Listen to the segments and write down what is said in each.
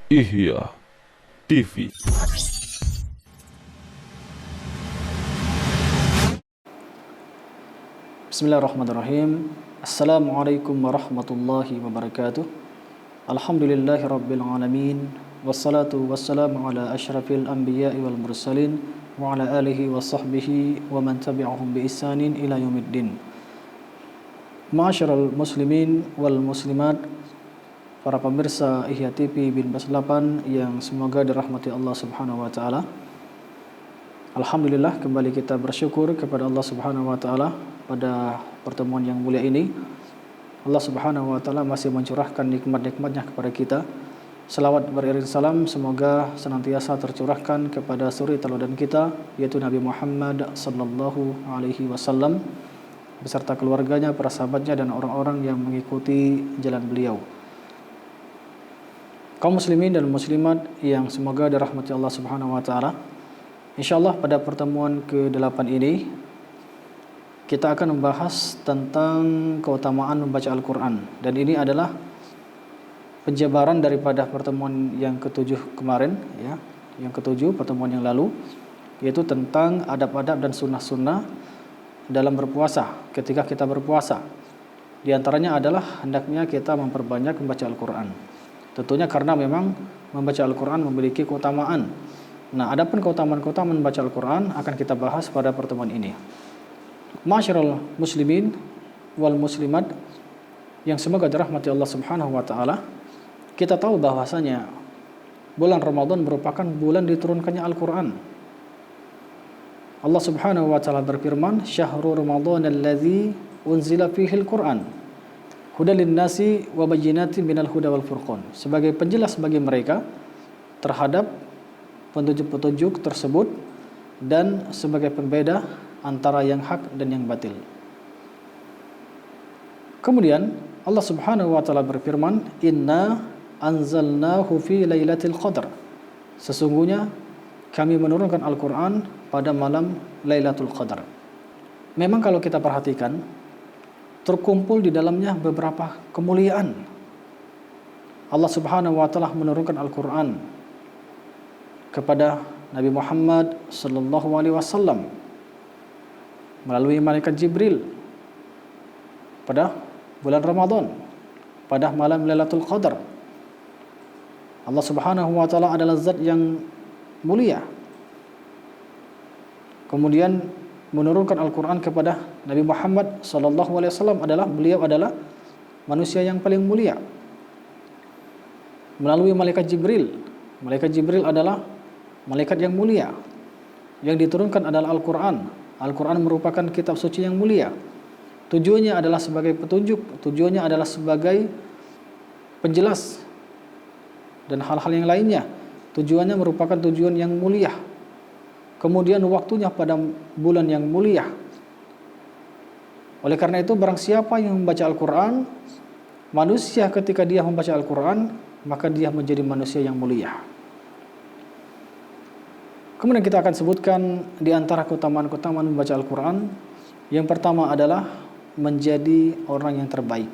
Ihya TV. Bismillahirrahmanirrahim. Assalamualaikum warahmatullahi wabarakatuh. Alhamdulillahi rabbil alamin. Wassalatu wassalamu ala asyrafil anbiya'i wal mursalin wa ala alihi wa sahbihi wa man tabi'ahum bi ihsanin ila yaumiddin. Ma'asyiral muslimin wal muslimat, para pemirsa Ihya TV bin Bas 8 yang semoga dirahmati Allah Subhanahu wa taala. Alhamdulillah, kembali kita bersyukur kepada Allah Subhanahu wa taala pada pertemuan yang mulia ini. Allah Subhanahu wa taala masih mencurahkan nikmat-nikmatnya kepada kita. Selawat beriring salam semoga senantiasa tercurahkan kepada suri teladan kita, yaitu Nabi Muhammad sallallahu alaihi wasallam beserta keluarganya, para sahabatnya dan orang-orang yang mengikuti jalan beliau. Kaum muslimin dan muslimat yang semoga dirahmati Allah Subhanahu wa taala. Insyaallah pada pertemuan ke-8 ini kita akan membahas tentang keutamaan membaca Al-Qur'an, dan ini adalah penjabaran daripada pertemuan yang ke-7 kemarin ya, yang ke-7 pertemuan yang lalu, yaitu tentang adab-adab dan sunnah-sunnah dalam berpuasa. Ketika kita berpuasa, di antaranya adalah hendaknya kita memperbanyak membaca Al-Qur'an. Tentunya karena memang membaca Al-Qur'an memiliki keutamaan. Nah, adapun keutamaan-keutamaan membaca Al-Qur'an akan kita bahas pada pertemuan ini. Ma'asyiral muslimin wal muslimat yang semoga dirahmati Allah Subhanahu wa taala, kita tahu bahwasanya bulan Ramadan merupakan bulan diturunkannya Al-Qur'an. Allah Subhanahu wa taala berfirman, "Syahrul Ramadan alladzi unzila fihi al-Qur'an hudal lin-nasi wa bayyinatin minal huda wal furqan." Sebagai penjelas bagi mereka terhadap petunjuk-petunjuk tersebut dan sebagai pembeda antara yang hak dan yang batil. Kemudian Allah Subhanahu wa taala berfirman, "Inna anzalnahu fi lailatul qadar." Sesungguhnya kami menurunkan Al-Qur'an pada malam Lailatul Qadar. Memang kalau kita perhatikan, terkumpul di dalamnya beberapa kemuliaan. Allah Subhanahu wa taala menurunkan Al-Qur'an kepada Nabi Muhammad sallallahu alaihi wasallam melalui malaikat Jibril pada bulan Ramadan, pada malam Lailatul Qadar. Allah Subhanahu wa taala adalah zat yang mulia. Kemudian menurunkan Al-Qur'an kepada Nabi Muhammad sallallahu alaihi wasallam beliau adalah manusia yang paling mulia. Melalui malaikat Jibril. Malaikat Jibril adalah malaikat yang mulia. Yang diturunkan adalah Al-Qur'an. Al-Qur'an merupakan kitab suci yang mulia. Tujuannya adalah sebagai petunjuk, tujuannya adalah sebagai penjelas dan hal-hal yang lainnya. Tujuannya merupakan tujuan yang mulia. Kemudian waktunya pada bulan yang mulia. Oleh karena itu, barang siapa yang membaca Al-Qur'an, manusia ketika dia membaca Al-Qur'an, maka dia menjadi manusia yang mulia. Kemudian kita akan sebutkan di antara keutamaan-keutamaan membaca Al-Qur'an. Yang pertama adalah menjadi orang yang terbaik.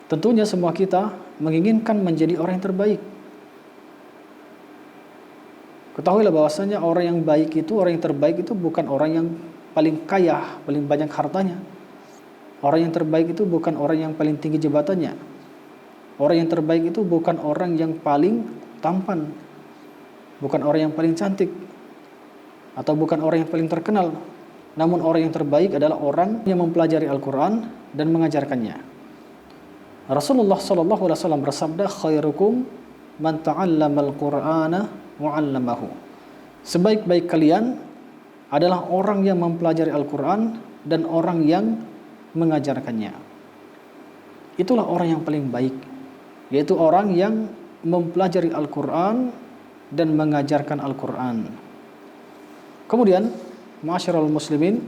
Tentunya semua kita menginginkan menjadi orang yang terbaik. Ketahuilah bahwasanya orang yang baik itu, orang yang terbaik itu bukan orang yang paling kaya, paling banyak hartanya. Orang yang terbaik itu bukan orang yang paling tinggi jabatannya. Orang yang terbaik itu bukan orang yang paling tampan, bukan orang yang paling cantik, atau bukan orang yang paling terkenal. Namun orang yang terbaik adalah orang yang mempelajari Al-Qur'an dan mengajarkannya. Rasulullah sallallahu alaihi wasallam bersabda, "Khairukum man ta'allamal Qur'ana wa 'allamahu." Sebaik-baik kalian adalah orang yang mempelajari Al-Qur'an dan orang yang mengajarkannya. Itulah orang yang paling baik, yaitu orang yang mempelajari Al-Qur'an dan mengajarkan Al-Qur'an. Kemudian, ma'asyiral muslimin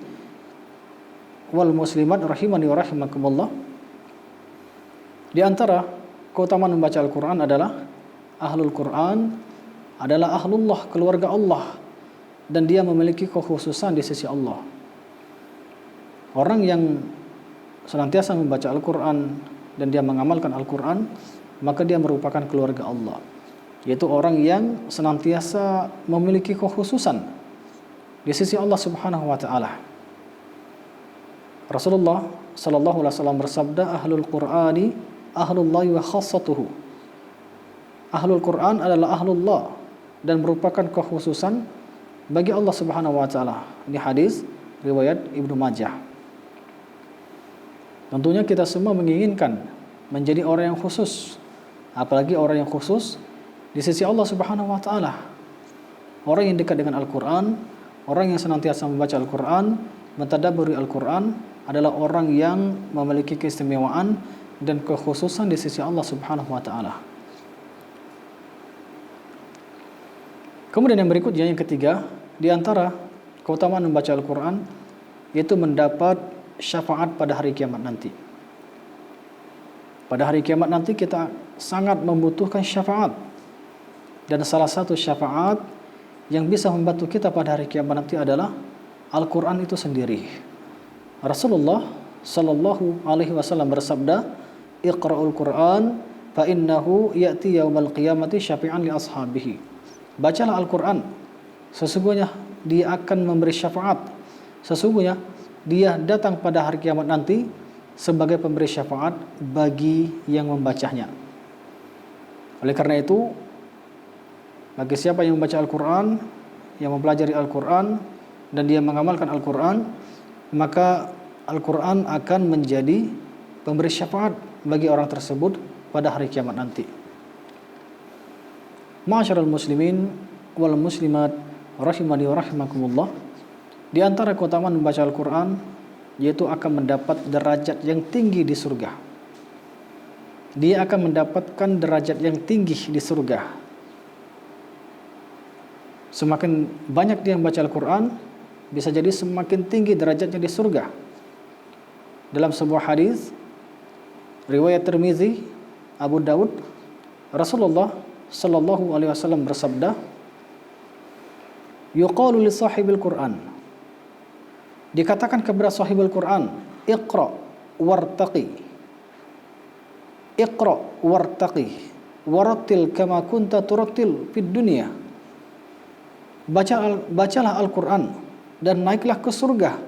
wal muslimat rahimani wa rahimakumullah, di antara keutamaan membaca Al-Qur'an adalah ahlul Qur'an adalah ahlullah, keluarga Allah, dan dia memiliki kekhususan di sisi Allah. Orang yang senantiasa membaca Al-Quran dan dia mengamalkan Al-Quran, maka dia merupakan keluarga Allah, yaitu orang yang senantiasa memiliki kekhususan di sisi Allah Subhanahu wa taala. Rasulullah sallallahu alaihi wasallam bersabda, "Ahlul Qur'ani ahlullahi wa khassatuhu." Ahlul Quran adalah ahlullah dan merupakan kekhususan bagi Allah Subhanahu wa taala. Ini hadis riwayat Ibnu Majah. Tentunya kita semua menginginkan menjadi orang yang khusus, apalagi orang yang khusus di sisi Allah Subhanahu wa taala. Orang yang dekat dengan Al-Qur'an, orang yang senantiasa membaca Al-Qur'an, mentadabburi Al-Qur'an adalah orang yang memiliki keistimewaan dan kekhususan di sisi Allah Subhanahu wa taala. Kemudian yang berikutnya, yang ketiga, di antara keutamaan membaca Al-Quran yaitu mendapat syafaat pada hari kiamat nanti. Pada hari kiamat nanti kita sangat membutuhkan syafaat, dan salah satu syafaat yang bisa membantu kita pada hari kiamat nanti adalah Al-Quran itu sendiri. Rasulullah sallallahu alaihi wasallam bersabda, "Iqra'ul Quran fa innahu ya'ti yaumal qiyamati syafi'an li ashabihi." Bacalah Al-Quran, sesungguhnya dia akan memberi syafaat, sesungguhnya dia datang pada hari kiamat nanti sebagai pemberi syafaat bagi yang membacanya. Oleh karena itu, bagi siapa yang membaca Al-Quran, yang mempelajari Al-Quran dan dia mengamalkan Al-Quran, maka Al-Quran akan menjadi pemberi syafaat bagi orang tersebut pada hari kiamat nanti. Ma'asyiral muslimin wal muslimat rahimani wa rahimakumullah, di antara keutamaan membaca Al-Quran yaitu akan mendapat derajat yang tinggi di surga. Dia akan mendapatkan derajat yang tinggi di surga. Semakin banyak dia membaca Al-Quran, bisa jadi semakin tinggi derajatnya di surga. Dalam sebuah hadis riwayat Tirmizi, Abu Daud, Rasulullah sallallahu alaihi wasallam bersabda, "Yuqalu li sahibil Qur'an." Dikatakan kepada sahibul Quran, "Iqra wartaqi." Iqra wartaqi warattil kama kunta turattil fid dunya. Bacalah Al-Quran dan naiklah ke surga,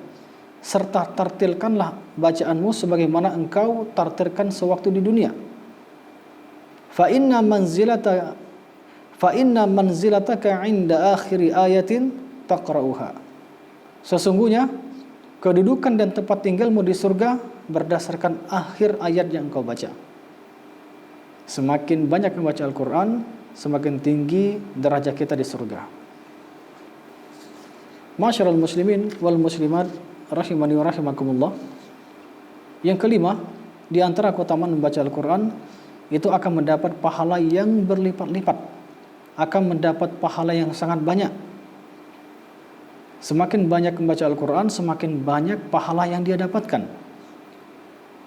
serta tartilkanlah bacaanmu sebagaimana engkau tartilkan sewaktu di dunia. Fa inna manzilataka 'inda akhiri ayatin taqra'uha. Sesungguhnya kedudukan dan tempat tinggalmu di surga berdasarkan akhir ayat yang engkau baca. Semakin banyak membaca Al-Quran, semakin tinggi derajat kita di surga. Ma'asyiral muslimin wal muslimat rahimani wa rahimakumullah. Yang kelima, di antara keutamaan membaca Al-Quran itu akan mendapat pahala yang berlipat-lipat, akan mendapat pahala yang sangat banyak. Semakin banyak membaca Al-Quran, semakin banyak pahala yang dia dapatkan.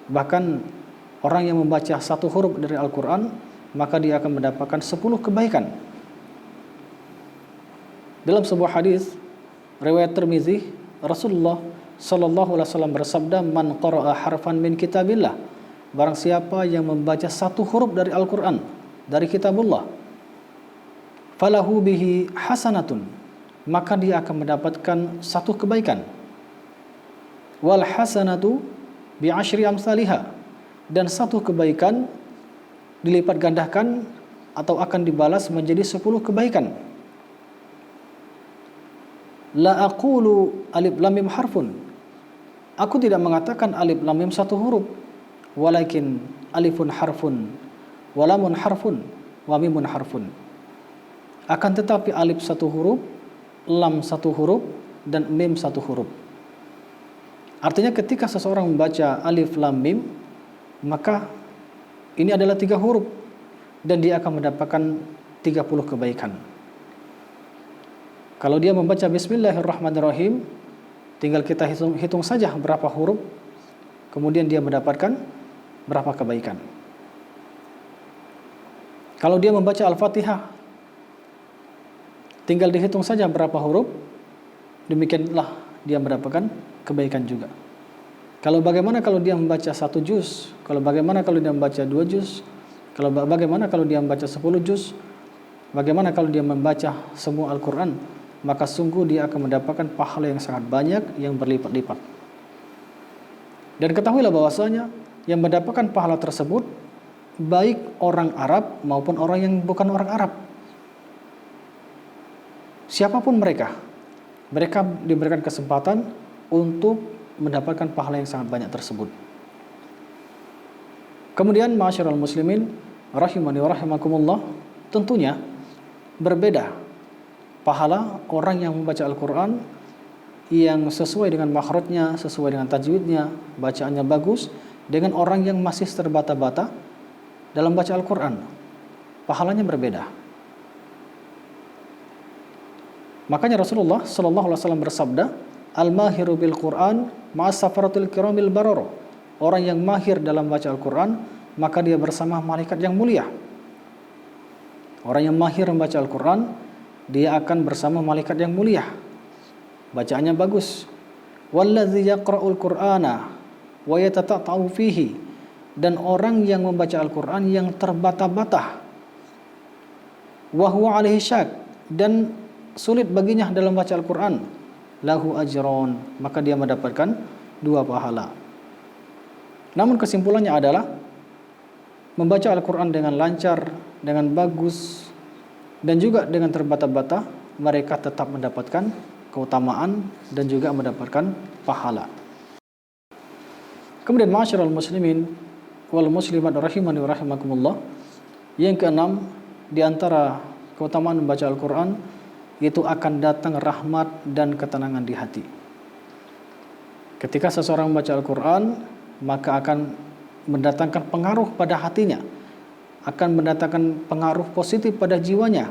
Bahkan orang yang membaca satu huruf dari Al-Quran, maka dia akan mendapatkan 10 kebaikan. Dalam sebuah hadis riwayat Tirmizi, Rasulullah sallallahu alaihi wasallam bersabda, "Man qara'a harfan min kitabillah." Barang siapa yang membaca satu huruf dari Al-Quran, dari kitabullah, falahu bihi hasanatun, maka dia akan mendapatkan satu kebaikan. Wal hasanatu bi asyri amsalihha, dan satu kebaikan dilipat gandakan atau akan dibalas menjadi 10 kebaikan. La aqulu alif lam mim harfun. Aku tidak mengatakan alif lam mim satu huruf, walakin alifun harfun, walamun harfun, wa mimun harfun. Akan tetapi alif satu huruf, lam satu huruf, dan mim satu huruf. Artinya ketika seseorang membaca alif lam mim, maka ini adalah 3 huruf dan dia akan mendapatkan 30 kebaikan. Kalau dia membaca Bismillahirrahmanirrahim, tinggal kita hitung saja berapa huruf, kemudian dia mendapatkan berapa kebaikan. Kalau dia membaca Al-Fatihah, tinggal dihitung saja berapa huruf, demikianlah dia mendapatkan kebaikan juga. Kalau bagaimana kalau dia membaca 1 juz? Kalau bagaimana kalau dia membaca 2 juz? Kalau bagaimana kalau dia membaca 10 juz? Bagaimana kalau dia membaca semua Al-Quran? Maka sungguh dia akan mendapatkan pahala yang sangat banyak, yang berlipat-lipat. Dan ketahuilah bahwasanya yang mendapatkan pahala tersebut baik orang Arab maupun orang yang bukan orang Arab. Siapapun mereka diberikan kesempatan untuk mendapatkan pahala yang sangat banyak tersebut. Kemudian ma'asyiral muslimin rahimani wa rahimakumullah, tentunya berbeda pahala orang yang membaca Al-Quran yang sesuai dengan makhrajnya, sesuai dengan tajwidnya, bacaannya bagus, dengan orang yang masih terbata-bata dalam baca Al-Quran. Pahalanya berbeda. Makanya Rasulullah sallallahu alaihi wasallam bersabda, "Al-mahiru bil Quran ma'as safaratil kiramil barara." Orang yang mahir dalam baca Al-Quran, maka dia bersama malaikat yang mulia. Orang yang mahir membaca Al-Quran, dia akan bersama malaikat yang mulia. Bacaannya bagus. Wallazi yaqra'ul Qur'ana wa yatata'u fihi. Dan orang yang membaca Al-Quran yang terbata-bata, wa huwa alaihi syak, dan sulit baginya dalam baca Al-Quran, lahu ajron, maka dia mendapatkan 2 pahala. Namun kesimpulannya adalah membaca Al-Quran dengan lancar, dengan bagus, dan juga dengan terbata-bata, mereka tetap mendapatkan keutamaan dan juga mendapatkan pahala. Kemudian ma'asyiral muslimin wal muslimat rahimani wa rahimakumullah, yang keenam di antara keutamaan membaca Al-Quran, yaitu akan datang rahmat dan ketenangan di hati. Ketika seseorang membaca Al-Quran, maka akan mendatangkan pengaruh pada hatinya, akan mendatangkan pengaruh positif pada jiwanya,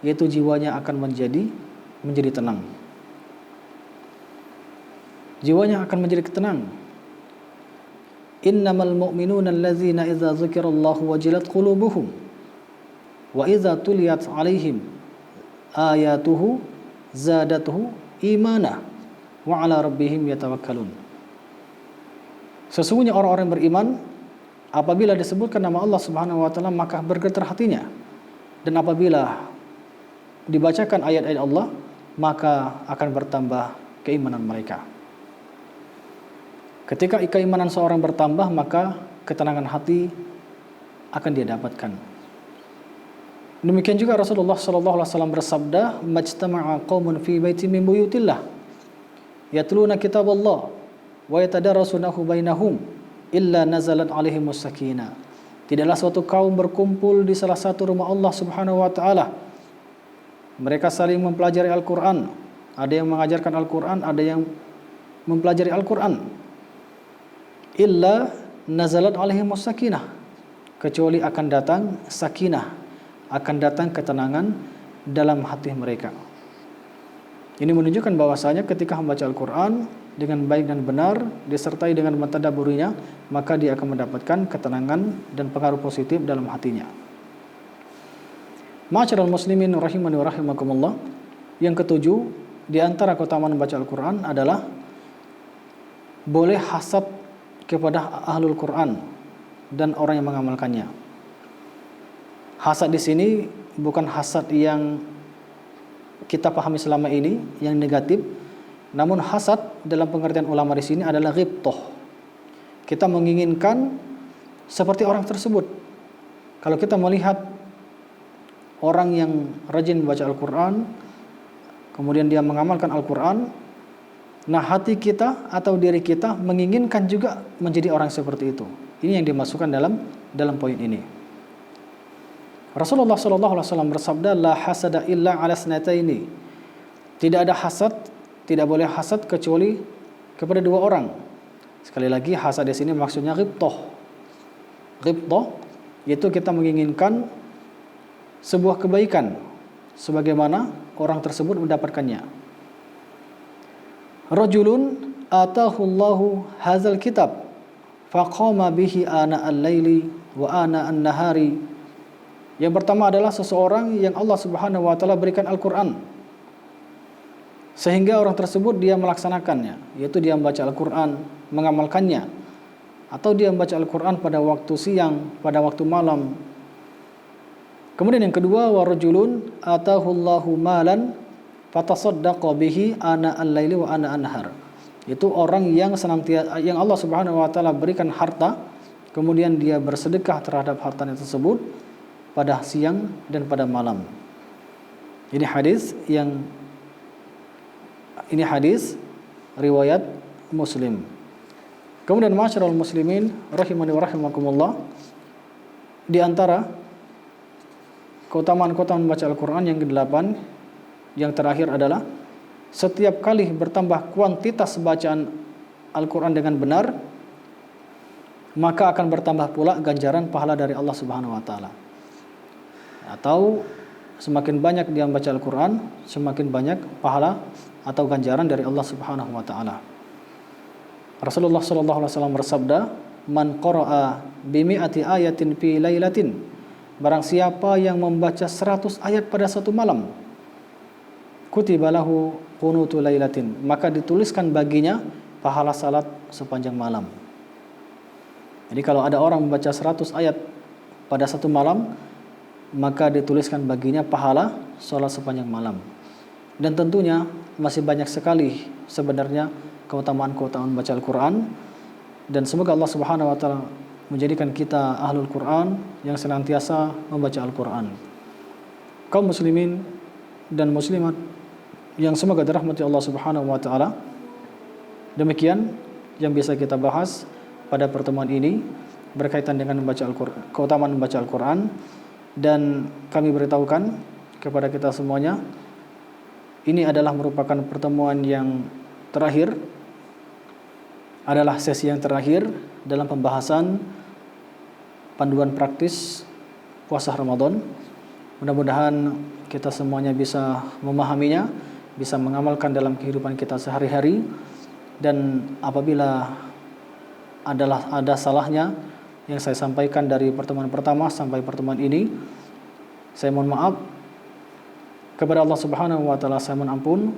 yaitu jiwanya akan menjadi tenang. Jiwanya akan menjadi tenang. Innamal mu'minuna allazina idza dzukirallahu wajilat qulubuhum wa idza tuliyat 'alaihim ayatuhu zadatuhu imana wa 'ala rabbihim yatawakkalun. Sesungguhnya orang-orang beriman apabila disebutkan nama Allah Subhanahu wa taala maka bergetar hatinya, dan apabila dibacakan ayat-ayat Allah maka akan bertambah keimanan mereka. Ketika keimanan seorang bertambah, maka ketenangan hati akan dia dapatkan. Demikian juga Rasulullah sallallahu alaihi wasallam bersabda, "Majtama'a qaumun fi baitin min buyutillah yatluna kitaballah wa yatadarasunahu bainahum illa nazalat alaihimus sakinah." Tidaklah suatu kaum berkumpul di salah satu rumah Allah Subhanahu wa taala. Mereka saling mempelajari Al-Qur'an. Ada yang mengajarkan Al-Qur'an, ada yang mempelajari Al-Qur'an. Illa nazalat alaihimus sakinah, kecuali akan datang sakinah, akan datang ketenangan dalam hati mereka. Ini menunjukkan bahwasanya ketika membaca Al-Qur'an dengan baik dan benar, disertai dengan mentadabburinya, maka dia akan mendapatkan ketenangan dan pengaruh positif dalam hatinya. Ma'asyiral muslimin rahimani wa rahimakumullah, yang ketujuh di antara keutamaan membaca Al-Qur'an adalah boleh hasad kepada ahlul Qur'an dan orang yang mengamalkannya. Hasad di sini bukan hasad yang kita pahami selama ini, yang negatif. Namun hasad dalam pengertian ulama di sini adalah ghibthah. Kita menginginkan seperti orang tersebut. Kalau kita melihat orang yang rajin membaca Al-Quran, kemudian dia mengamalkan Al-Quran, nah hati kita atau diri kita menginginkan juga menjadi orang seperti itu. Ini yang dimasukkan dalam poin ini. Rasulullah SAW bersabda, "La hasada illa ala snataini." Tidak ada hasad, tidak boleh hasad kecuali kepada 2 orang. Sekali lagi, hasad di sini maksudnya ghibthah. Ghibthah yaitu kita menginginkan sebuah kebaikan sebagaimana orang tersebut mendapatkannya. Rajulun atahu Allahu hadzal kitab faqama bihi ana al-laili wa ana an-nahari. Yang pertama adalah seseorang yang Allah Subhanahu wa taala berikan Al-Qur'an. sehingga orang tersebut dia melaksanakannya, yaitu dia membaca Al-Quran, mengamalkannya, atau dia membaca Al-Quran pada waktu siang, pada waktu malam. Kemudian yang kedua, warajulun atahullahu malan fatasaddaqa bihi ana al-laili wa ana an-nahar. Itu orang yang senantiasa, yang Allah Subhanahu wa taala berikan harta, kemudian dia bersedekah terhadap hartanya tersebut pada siang dan pada malam. Ini hadis riwayat Muslim. Kemudian masyarul muslimin rahimani wa rahimakumullah, di antara keutamaan-keutamaan membaca Al-Qur'an yang ke-8 yang terakhir adalah setiap kali bertambah kuantitas bacaan Al-Qur'an dengan benar, maka akan bertambah pula ganjaran pahala dari Allah Subhanahu wa taala. Atau semakin banyak dia membaca Al-Qur'an, semakin banyak pahala atau ganjaran dari Allah Subhanahu wa taala. Rasulullah sallallahu alaihi wasallam bersabda, "Man qara'a bi mi'ati ayatin fi lailatin." Barang siapa yang membaca 100 ayat pada satu malam, kutiba lahu qunutu lailatin, maka dituliskan baginya pahala salat sepanjang malam. Jadi kalau ada orang membaca 100 ayat pada satu malam, maka dituliskan baginya pahala salat sepanjang malam. Dan tentunya masih banyak sekali sebenarnya keutamaan-keutamaan membaca Al-Quran, dan semoga Allah Subhanahu wa taala menjadikan kita ahlul Quran yang senantiasa membaca Al-Quran. Kaum muslimin dan muslimat yang semoga dirahmati Allah Subhanahu wa taala, demikian yang bisa kita bahas pada pertemuan ini berkaitan dengan membaca Al-Quran, keutamaan membaca Al-Quran. Dan kami beritahukan kepada kita semuanya, ini adalah merupakan pertemuan yang terakhir, adalah sesi yang terakhir dalam pembahasan panduan praktis puasa Ramadan. Mudah-mudahan kita semuanya bisa memahaminya, bisa mengamalkan dalam kehidupan kita sehari-hari, dan apabila ada salahnya yang saya sampaikan dari pertemuan pertama sampai pertemuan ini, saya mohon maaf. Kepada Allah Subhanahu wa taala saya mohon ampun.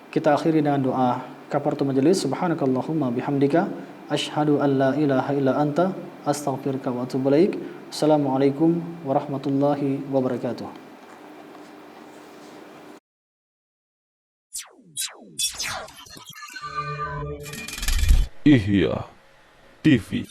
Kita akhiri dengan doa kafaratul majelis. Subhanakallahumma bihamdika asyhadu an la ilaha illa anta astaghfiruka wa atubu ilaik. Assalamualaikum warahmatullahi wabarakatuh. Ihya TV.